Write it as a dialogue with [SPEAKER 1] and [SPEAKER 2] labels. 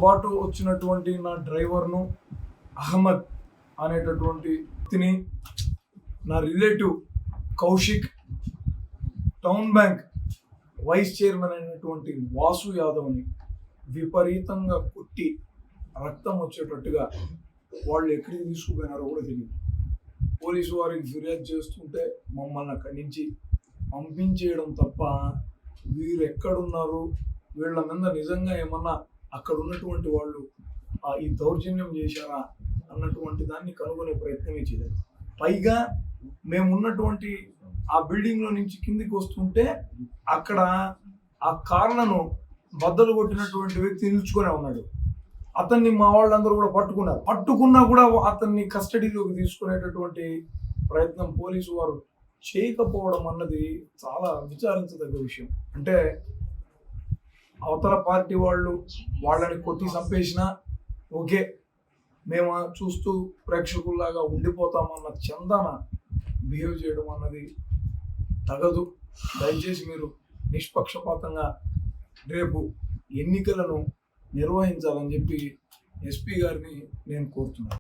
[SPEAKER 1] పాటు వచ్చినటువంటి నా డ్రైవర్ను అహ్మద్ అనేటటువంటి వ్యక్తిని, నా relative Kaushik, town bank vice chairman అయినటువంటి వాసు యాదవ్ని విపరీతంగా కొట్టి రక్తం వచ్చేటట్టుగా వాళ్ళు ఎక్కడికి తీసుకుపోయినారో కూడా తెలియదు. పోలీసు వారికి ఫిర్యాదు చేస్తుంటే మమ్మల్ని అక్కడి నుంచి పంపించేయడం తప్ప వీరు ఎక్కడున్నారు, వీళ్ళ మీద నిజంగా ఏమన్నా అక్కడ ఉన్నటువంటి వాళ్ళు ఈ దౌర్జన్యం చేశారా అన్నటువంటి దాన్ని కనుగొనే ప్రయత్నమే చేయలేదు. పైగా మేము ఉన్నటువంటి ఆ బిల్డింగ్లో నుంచి కిందికి వస్తుంటే అక్కడ ఆ కార్లను బద్దలు కొట్టినటువంటి వ్యక్తి నిల్చుకునే ఉన్నాడు. అతన్ని మా వాళ్ళందరూ కూడా పట్టుకున్నా కూడా అతన్ని కస్టడీలోకి తీసుకునేటటువంటి ప్రయత్నం పోలీసు వారు చేయకపోవడం అన్నది చాలా విచారించదగ్గ విషయం. అంటే అవతల పార్టీ వాళ్ళని కొట్టి చంపేసినా ఓకే, మేము చూస్తూ ప్రేక్షకుల్లాగా ఉండిపోతామన్న చందాన బిహేవ్ చేయడం అన్నది తగదు. దయచేసి మీరు నిష్పక్షపాతంగా రేపు ఎన్నికలను నిర్వహించాలని చెప్పి ఎస్పీ గారిని నేను కోరుతున్నాను.